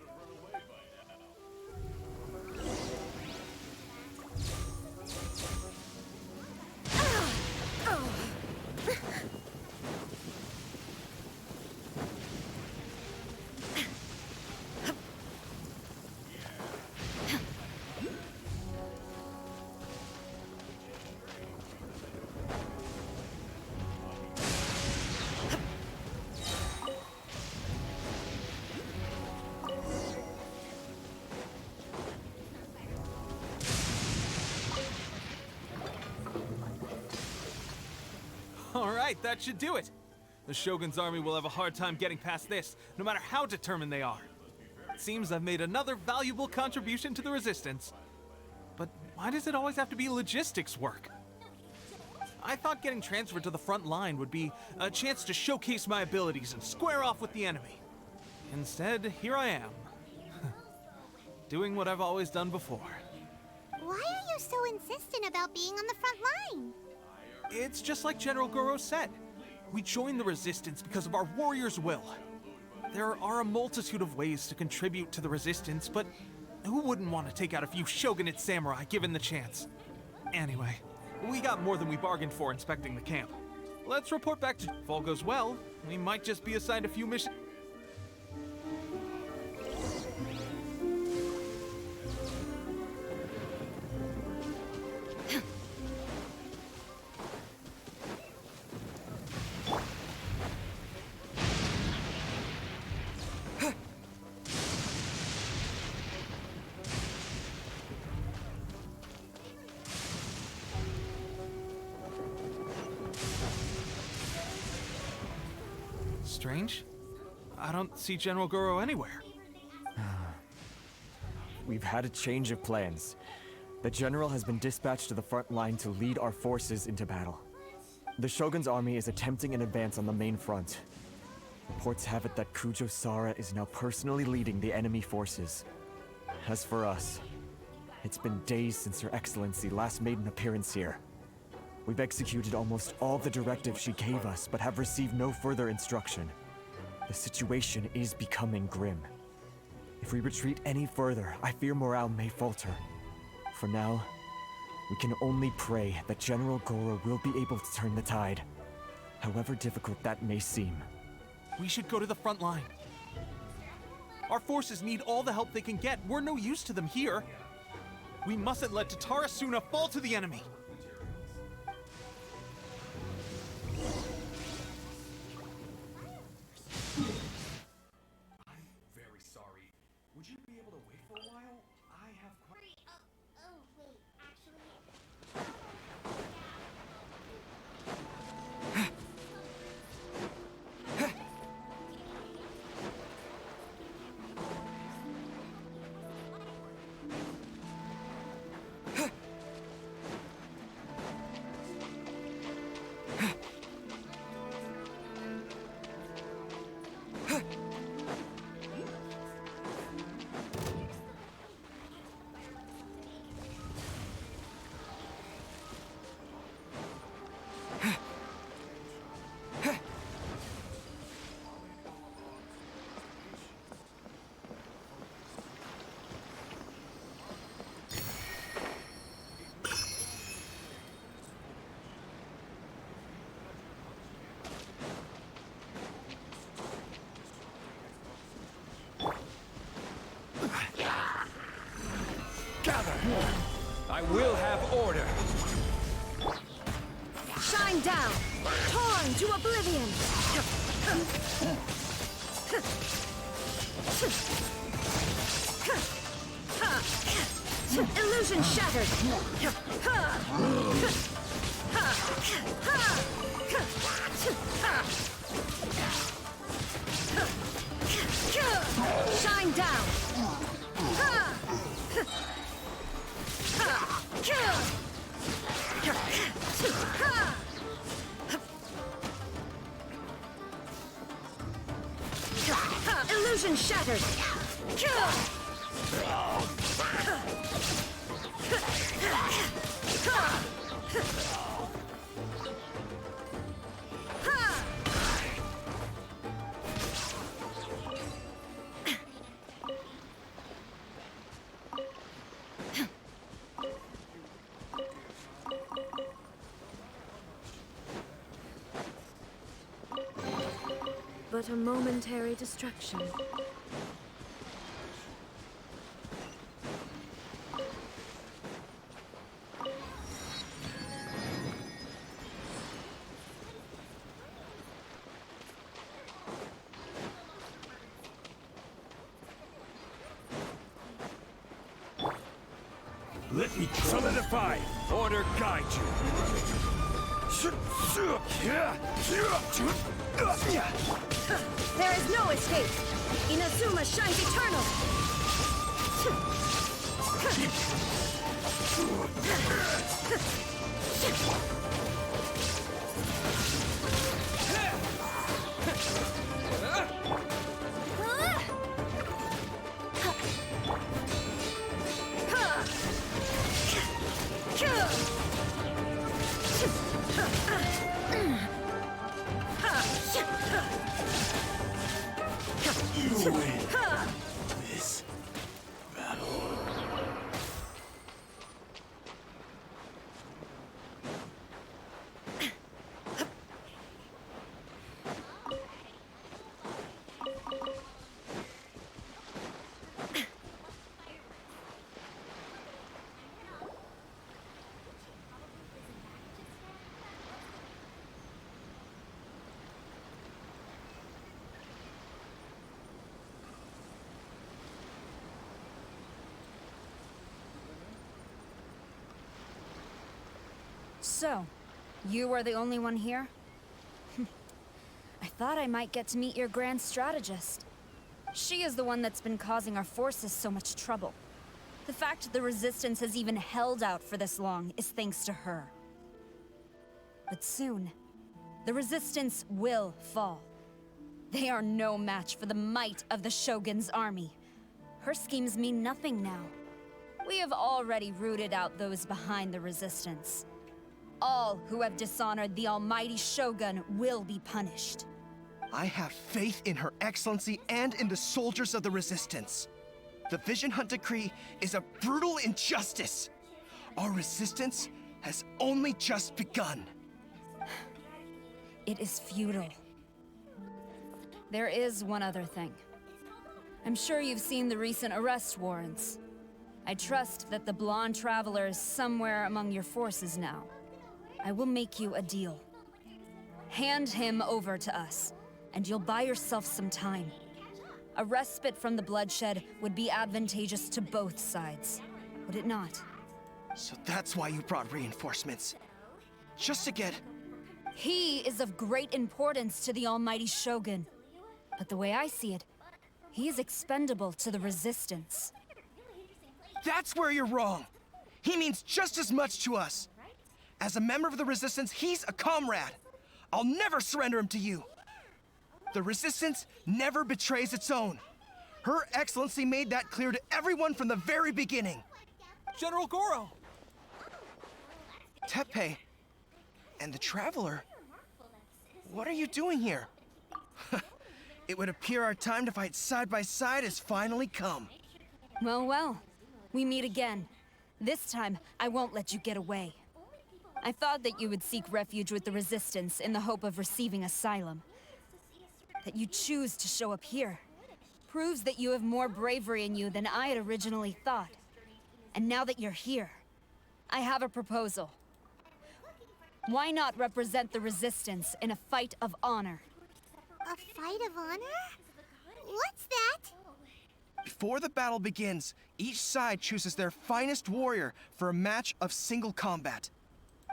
All right, that should do it. The Shogun's army will have a hard time getting past this, no matter how determined they are. It seems I've made another valuable contribution to the Resistance. But why does it always have to be logistics work? I thought getting transferred to the front line would be a chance to showcase my abilities and square off with the enemy. Instead, here I am. Doing what I've always done before. Why are you so insistent about being on the front line? It's just like General Goro said. We joined the Resistance because of our warriors' will. There are a multitude of ways to contribute to the Resistance, but who wouldn't want to take out a few shogunate samurai given the chance? Anyway, we got more than we bargained for inspecting the camp. Let's report back to... If all goes well, we might just be assigned a few missions. Strange. I don't see General Goro anywhere. We've had a change of plans. The general has been dispatched to the front line to lead our forces into battle. The Shogun's army is attempting an advance on the main front. Reports have it that Kujo-Sara is now personally leading the enemy forces. As for us, It's been days since Her Excellency last made an appearance here. We've executed almost all the directives she gave us, but have received no further instruction. The situation is becoming grim. If we retreat any further, I fear morale may falter. For now, we can only pray that General Goro will be able to turn the tide, however difficult that may seem. We should go to the front line. Our forces need all the help they can get. We're no use to them here. We mustn't let Tatara Suna fall to the enemy. I'm very sorry. Would you be able to wait for a while? I have quite... Wait, actually... I will have order. Shine down! Torn to oblivion! Illusion shattered! Shine down! Illusion shattered! But a momentary distraction. Let me solidify. Order guide you. There is no escape! Inazuma shines eternal! You win this battle. So, you are the only one here? I thought I might get to meet your grand strategist. She is the one that's been causing our forces so much trouble. The fact the Resistance has even held out for this long is thanks to her. But soon, the Resistance will fall. They are no match for the might of the Shogun's army. Her schemes mean nothing now. We have already rooted out those behind the resistance. All who have dishonored the almighty Shogun will be punished. I have faith in Her Excellency and in the soldiers of the Resistance. The Vision Hunt Decree is a brutal injustice. Our resistance has only just begun. It is futile. There is one other thing. I'm sure you've seen the recent arrest warrants. I trust that the blonde traveler is somewhere among your forces now. I will make you a deal. Hand him over to us, and you'll buy yourself some time. A respite from the bloodshed would be advantageous to both sides, would it not? So that's why you brought reinforcements. Just to get... He is of great importance to the almighty Shogun. But the way I see it, he is expendable to the Resistance. That's where you're wrong. He means just as much to us. As a member of the Resistance, he's a comrade. I'll never surrender him to you. The Resistance never betrays its own. Her Excellency made that clear to everyone from the very beginning. General Goro! Teppei and the Traveler, what are you doing here? It would appear our time to fight side by side has finally come. Well, well. We meet again. This time, I won't let you get away. I thought that you would seek refuge with the Resistance in the hope of receiving asylum. That you choose to show up here proves that you have more bravery in you than I had originally thought. And now that you're here, I have a proposal. Why not represent the Resistance in a fight of honor? A fight of honor? What's that? Before the battle begins, each side chooses their finest warrior for a match of single combat.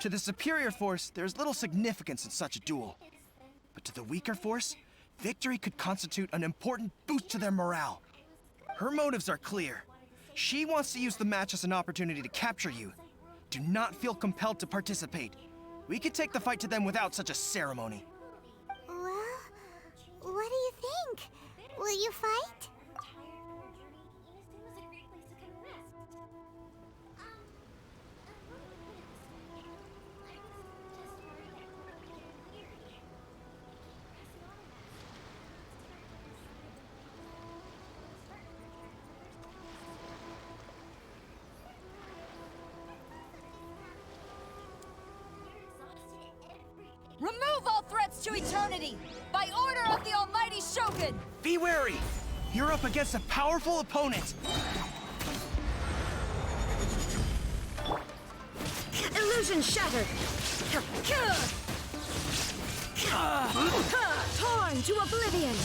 To the superior force, there's little significance in such a duel. But to the weaker force, victory could constitute an important boost to their morale. Her motives are clear. She wants to use the match as an opportunity to capture you. Do not feel compelled to participate. We could take the fight to them without such a ceremony. Well, what do you think? Will you fight? Remove all threats to eternity! By order of the almighty Shogun! Be wary! You're up against a powerful opponent! Illusion shattered! Torn to oblivion!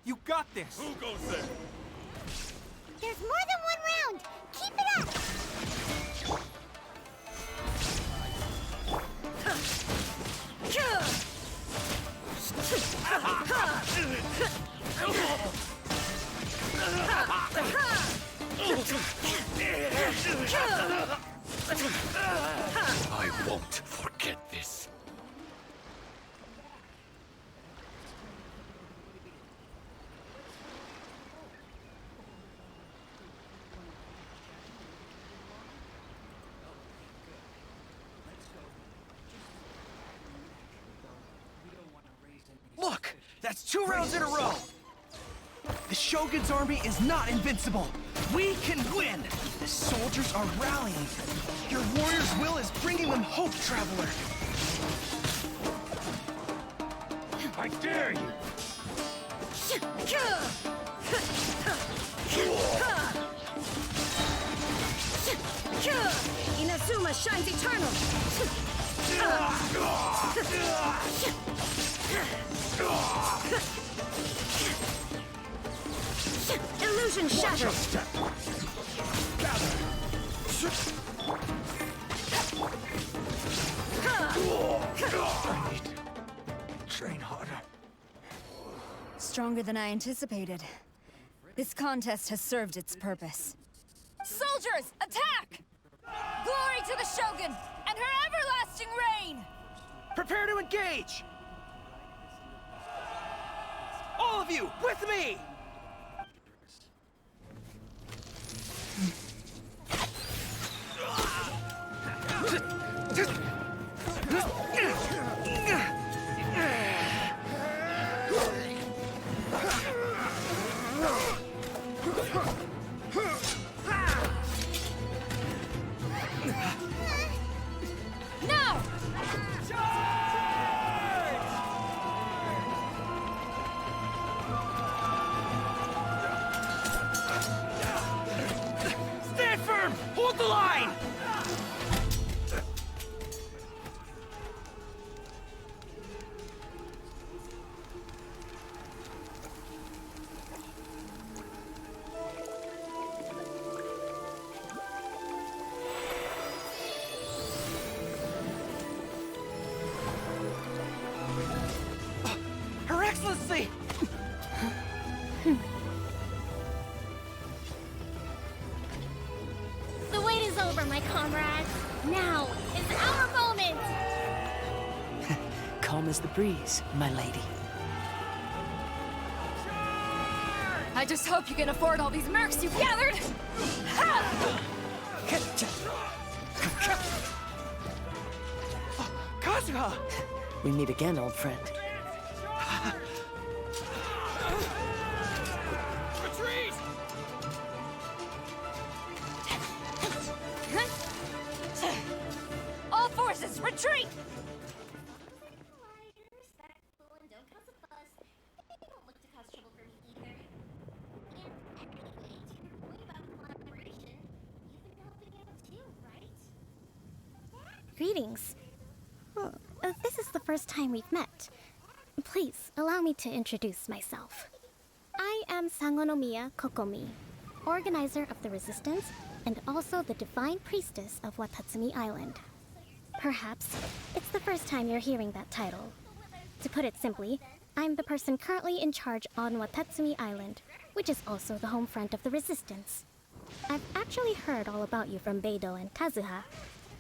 You got this! Who goes there? There's more than one round! Keep it up! I won't forget this. Look! That's 2 rounds in a row! The Shogun's army is not invincible! We can win! The soldiers are rallying! Your warrior's will is bringing them hope, Traveler! I dare you! Inazuma shines eternal! Illusion shattered! Train harder. Stronger than I anticipated. This contest has served its purpose. Soldiers, attack! Glory Shogun and her everlasting reign! Prepare to engage! All of you, with me! Now! Stand firm! Hold the line! Her Excellency! The wait is over, my comrades. Now is our moment. Calm as the breeze, my lady. I just hope you can afford all these mercs you've gathered! Ha! Kazuha! We meet again, old friend. Retreat! All forces, retreat! Greetings. Well, this is the first time we've met. Please, allow me to introduce myself. I am Sangonomiya Kokomi, organizer of the Resistance and also the Divine Priestess of Watatsumi Island. Perhaps it's the first time you're hearing that title. To put it simply, I'm the person currently in charge on Watatsumi Island, which is also the home front of the Resistance. I've actually heard all about you from Beidou and Kazuha.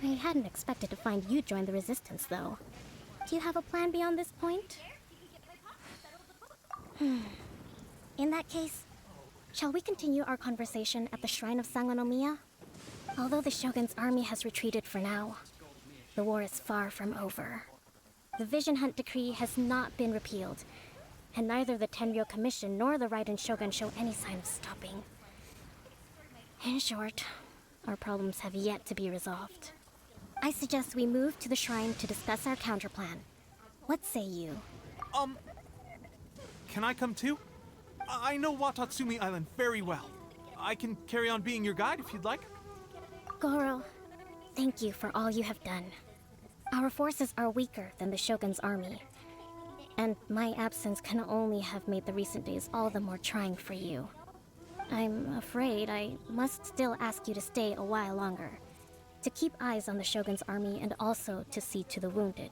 I hadn't expected to find you join the Resistance, though. Do you have a plan beyond this point? In that case, shall we continue our conversation at the Shrine of Sangonomiya? Although the Shogun's army has retreated for now, the war is far from over. The Vision Hunt Decree has not been repealed, and neither the Tenryou Commission nor the Raiden Shogun show any sign of stopping. In short, our problems have yet to be resolved. I suggest we move to the shrine to discuss our counterplan. What say you? Can I come too? I know Watatsumi Island very well. I can carry on being your guide if you'd like. Goro, thank you for all you have done. Our forces are weaker than the Shogun's army, and my absence can only have made the recent days all the more trying for you. I'm afraid I must still ask you to stay a while longer, to keep eyes on the Shogun's army and also to see to the wounded.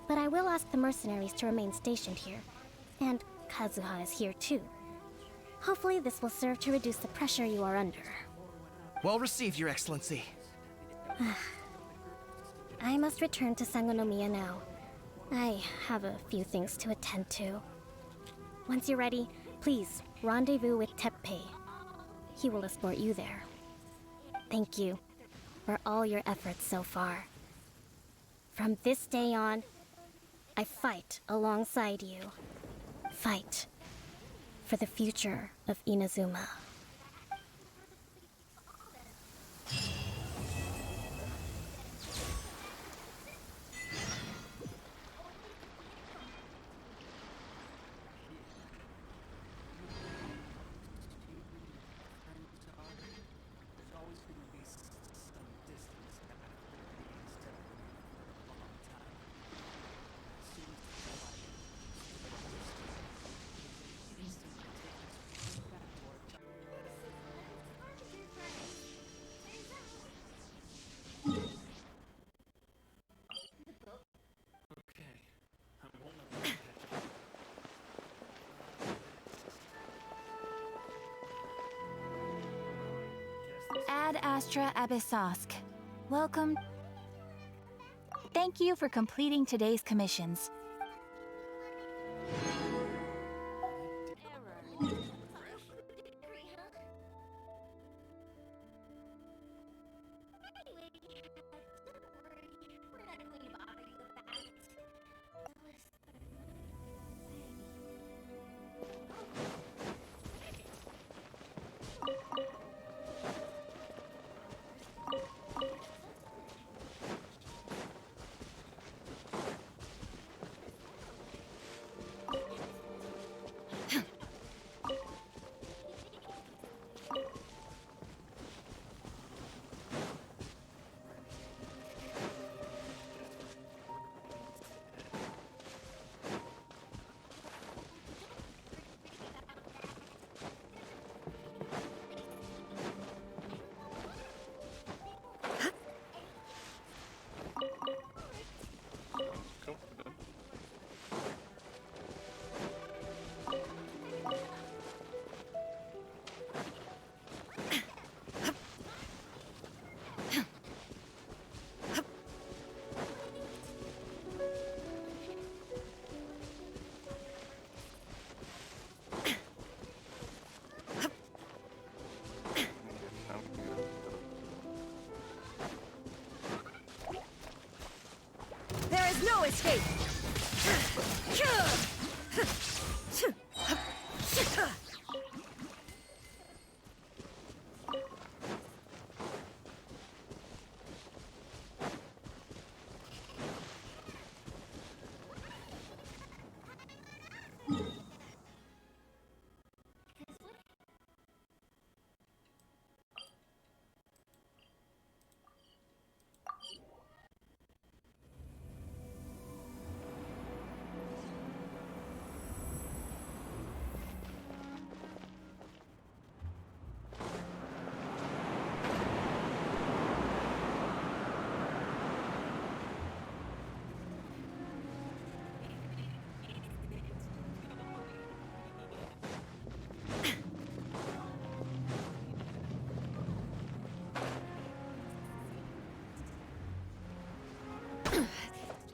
But I will ask the mercenaries to remain stationed here, and Kazuha is here too. Hopefully this will serve to reduce the pressure you are under. Well received, Your Excellency. I must return to Sangonomiya now. I have a few things to attend to. Once you're ready, please rendezvous with Teppei. He will escort you there. Thank you for all your efforts so far. From this day on, I fight alongside you. Fight for the future of Inazuma. Ad Astra Abyssosk. Welcome. Thank you for completing today's commissions. There is no escape!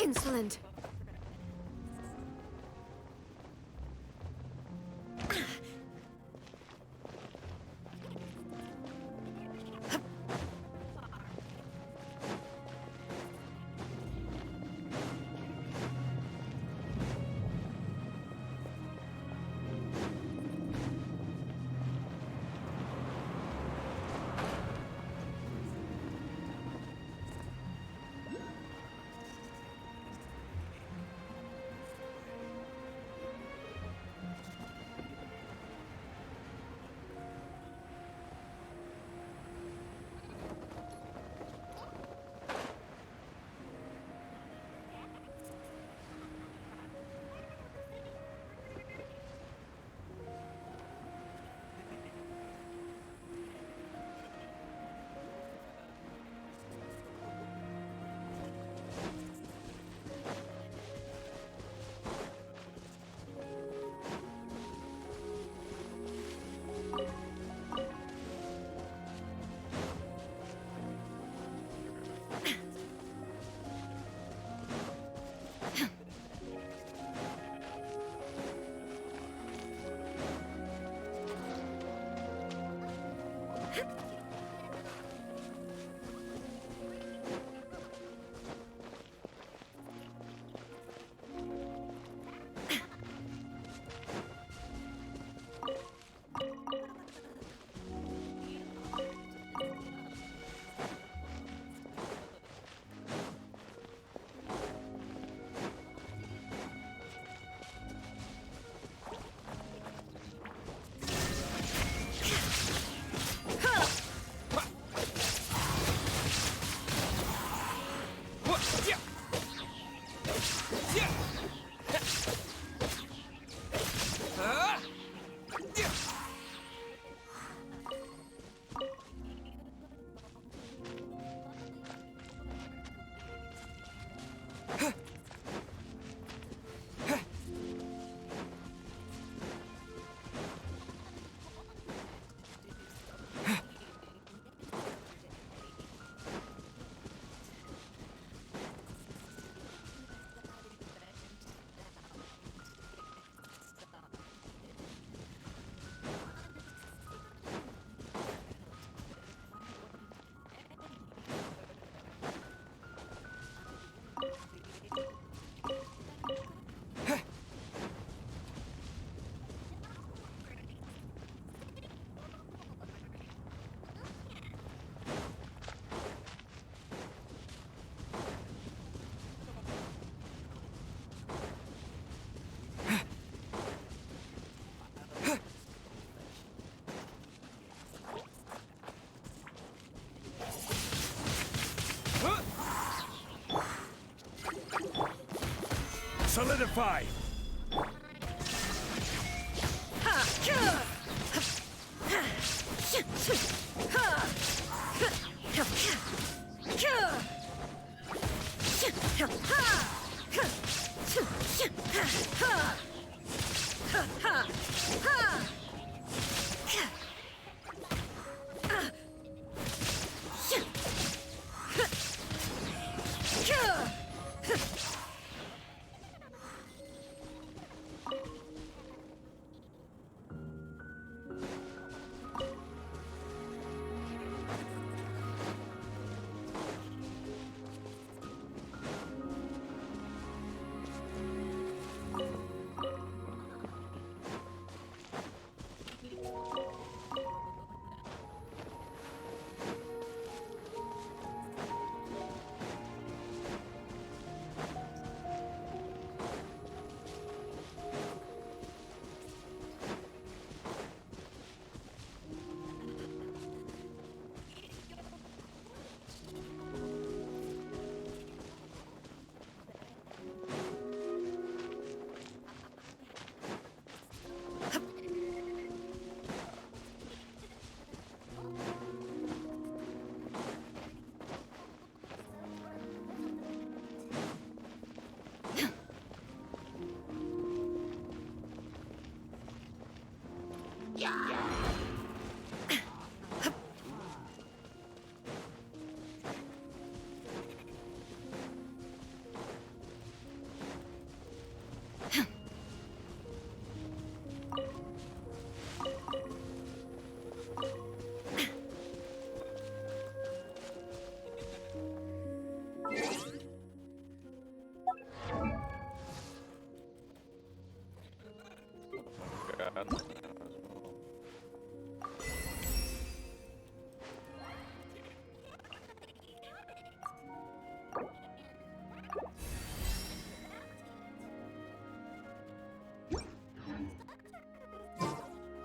Insolent. 5.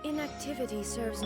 Inactivity serves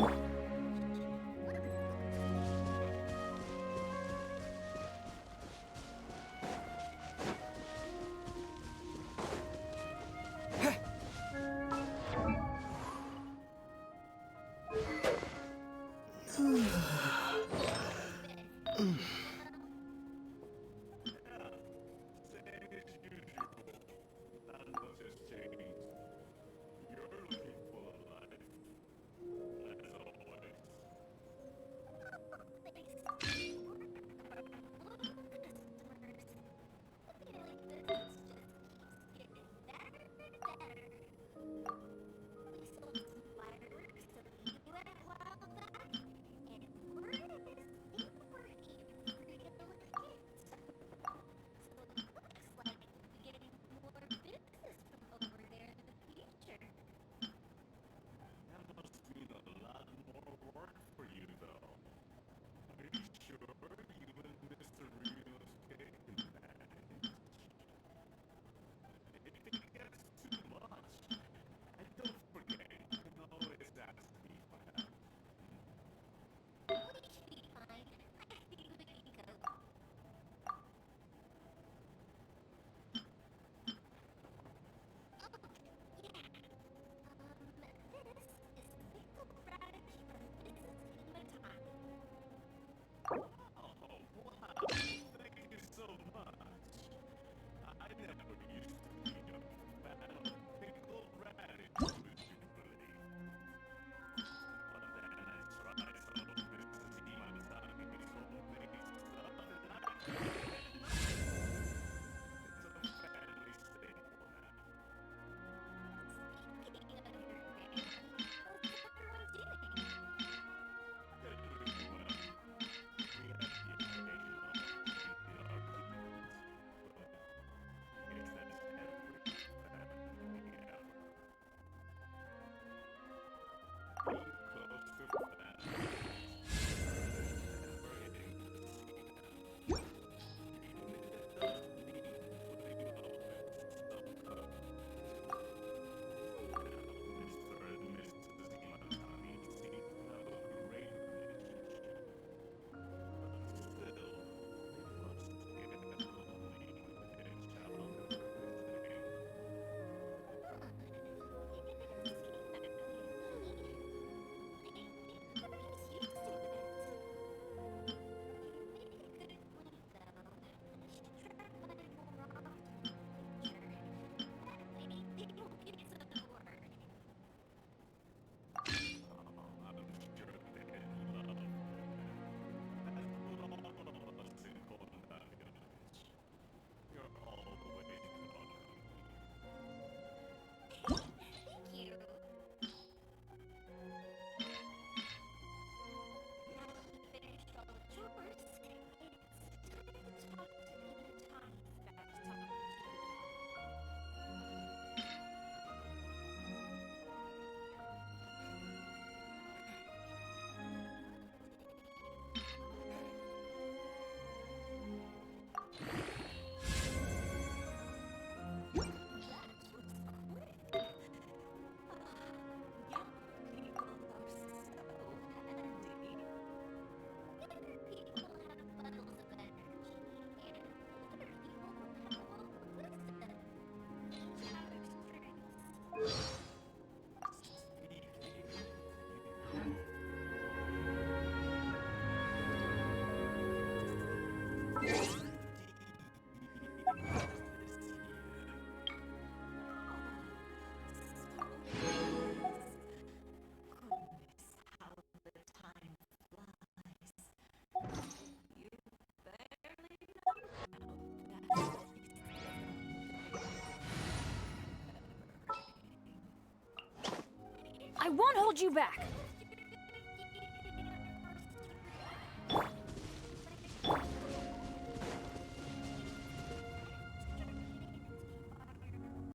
won't hold you back.